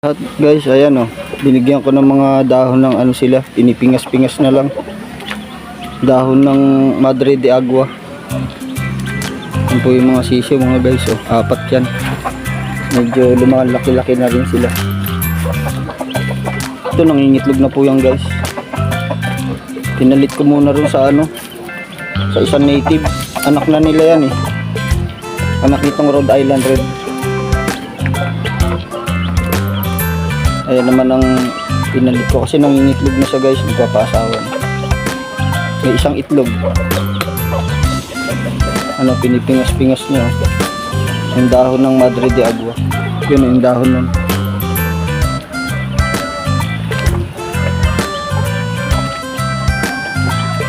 At guys, ayan oh, binigyan ko ng mga dahon ng ano sila, pinipingas-pingas na lang. Dahon ng Madre de Agua. Yan po yung mga sisyo mga guys oh, 4 yan. Medyo lumalaki-laki na rin sila. Ito nangingitlog na po yan guys. Pinalit ko muna rin sa ano, sa isang native. Anak na nila yan eh. Anak nitong Rhode Island Red. Ayan naman ang pinalit ko kasi nangingitlog na siya guys, nagpapaasawan. May isang itlog. Ano, pinipingas-pingas niya. Yung dahon ng Madre de Agua. Yun yung dahon nun.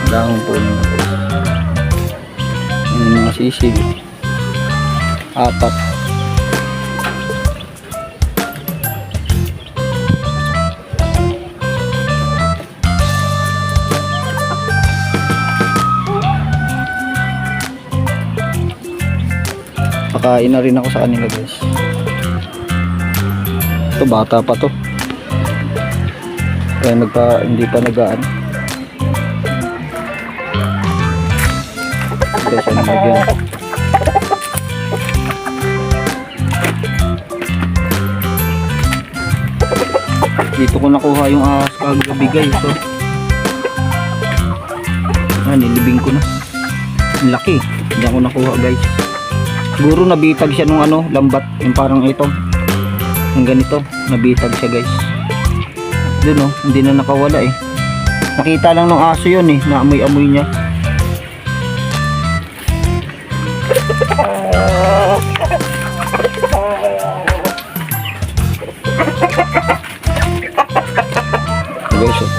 Dahon po nun. Yung mga sisig. 4. Pakain na rin ako sa kanila guys. Ito bata pa to. Kaya hindi pa nagaan. Guys, ano nagyan. Dito ko nakuha yung ahas kagabi guys. So, nilibing ko na. Ang laki. Diyan ko nakuha guys. Siguro nabitag siya nung ano, lambat, yung parang ito. Yung ganito, nabitag siya guys. Doon oh, hindi na nakawala eh. Nakita lang ng aso yun eh, naamoy-amoy niya. Guys oh.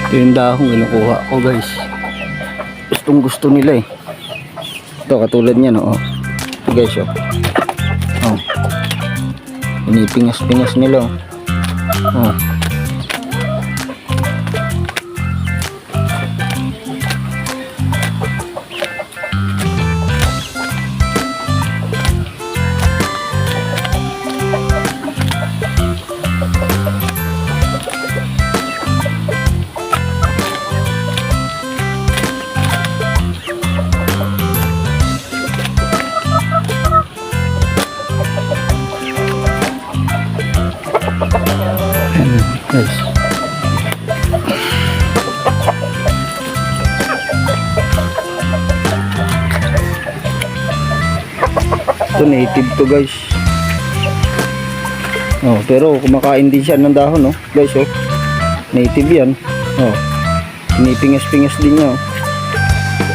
Ito yung dahong kinukuha ko guys. Gustong gusto nila eh. Ito katulad niyan oh. Ito guys oh. Oh. Pinipingas-pingas nila oh. Oh. Guys. Ito native to guys. Oh, pero kumakain din siya ng dahon oh, guys oh. Native yan. Oh. Pinipingas-pingas din niya oh.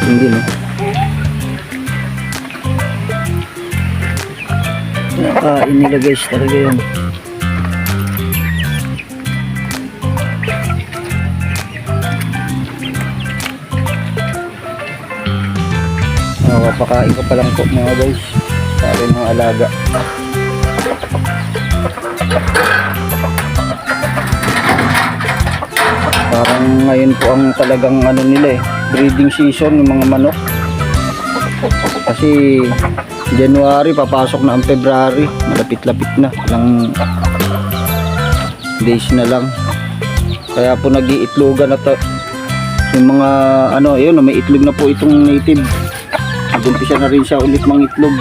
Hindi no. Nakain nila guys talaga yan. Papakain ko pa lang po mga guys sa aking mga alaga. Parang ngayon po ang talagang ano nila eh, breeding season ng mga manok. Kasi January papasok na ang February, malapit-lapit na, ilang days na lang. Kaya po nag-iitlogan na to yung mga ano, yun may itlog na po itong native. Nag-umpisa na rin siya ulit mangitlog.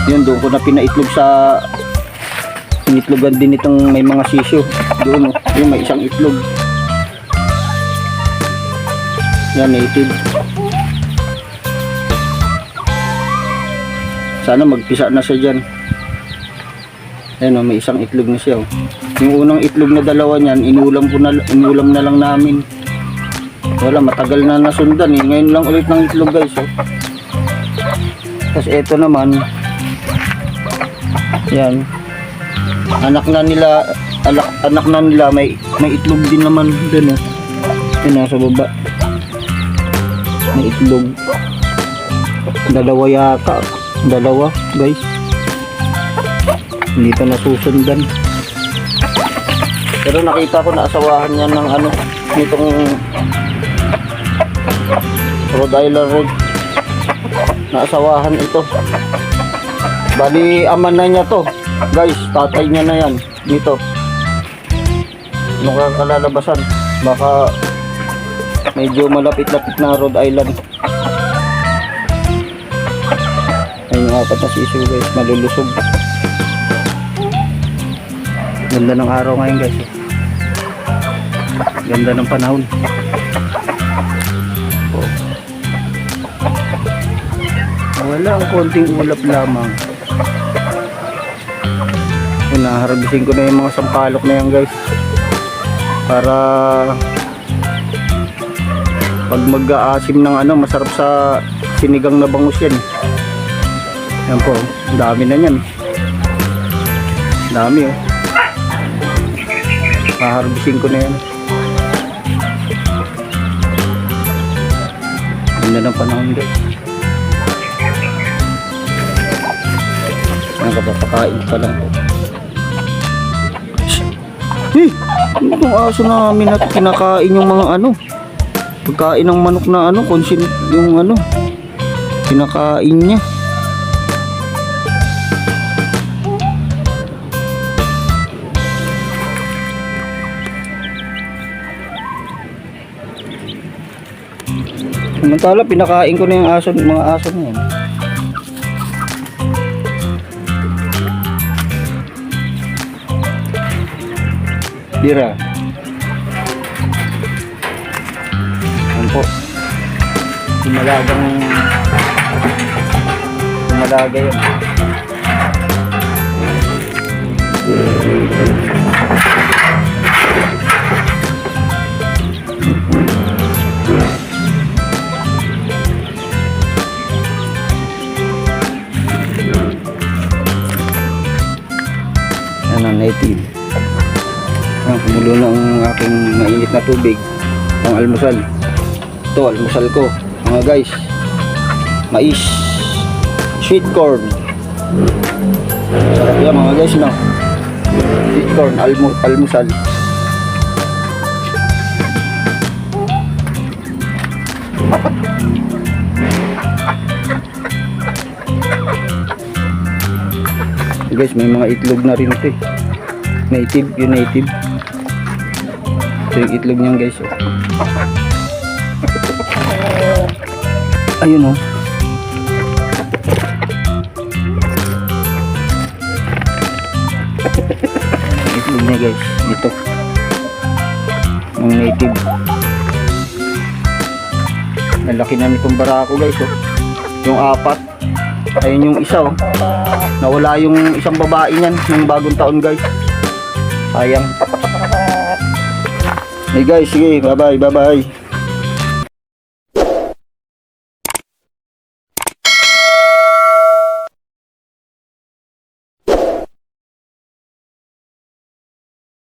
Yun, doon ko na pinaitlog sa initlogan din itong may mga sisyo. Doon oh, yun may isang itlog. Yan, native. Sana magpisa na siya dyan. Ayan oh, may isang itlog na siya oh. Yung unang itlog na dalawa niyan, inulam na lang namin. Wala, matagal na nasundan eh. Ngayon lang ulit ng itlog guys oh. Tapos ito naman, yan, anak na nila may itlog din naman dun oh. Yun nasa baba, may itlog. Dalawa yata, dalawa guys. Hindi pa nasusundan. Pero nakita ko na asawahan niya ng ano, nitong Rhode Island Red. naasawahan ito. Bali, ama na niya to. Guys, tatay niya na yan. Dito. Ano ka kalalabasan? Baka medyo malapit-lapit na Rhode Island. Ayun yung apat na siso guys, malulusog. Ganda ng araw ngayon guys. Ganda ng panahon. Oh. Wala, ang konting ulap lamang. Naharbisin ko na yung mga sampalok na yan guys, para pag mag-aasim ng ano, masarap sa sinigang na bangus yan. Yan po, dami na yan. Dami oh. Naharbisin ko na yan. Ganda ng panahon guys. Ang kapapakain pa lang po. Itong aso namin at kinakain yung mga ano, pagkain ng manok na ano, yung ano, kinakain niya. Samantala pinakain ko na yung aso, mga aso na yan. Dira. Yan po. Dumalaga yan. Yan ang native. Kumulo na ang aking mainit na tubig, ang almusal. Ito, almusal ko mga guys, mais, sweet corn. Sarap yan mga guys, no? Sweet corn, almusal. Guys, may mga itlog na rin ito eh. Native, yung native. Ito yung itlog niyan guys. Oh. Ayun oh. Itlog niya guys. Dito. Yung native. Nalaki na nitong barako guys. Oh. Yung apat. Ayun yung isa oh. Nawala yung isang babae niyan ng bagong taon guys. Sayang. Hey guys, sige, bye bye.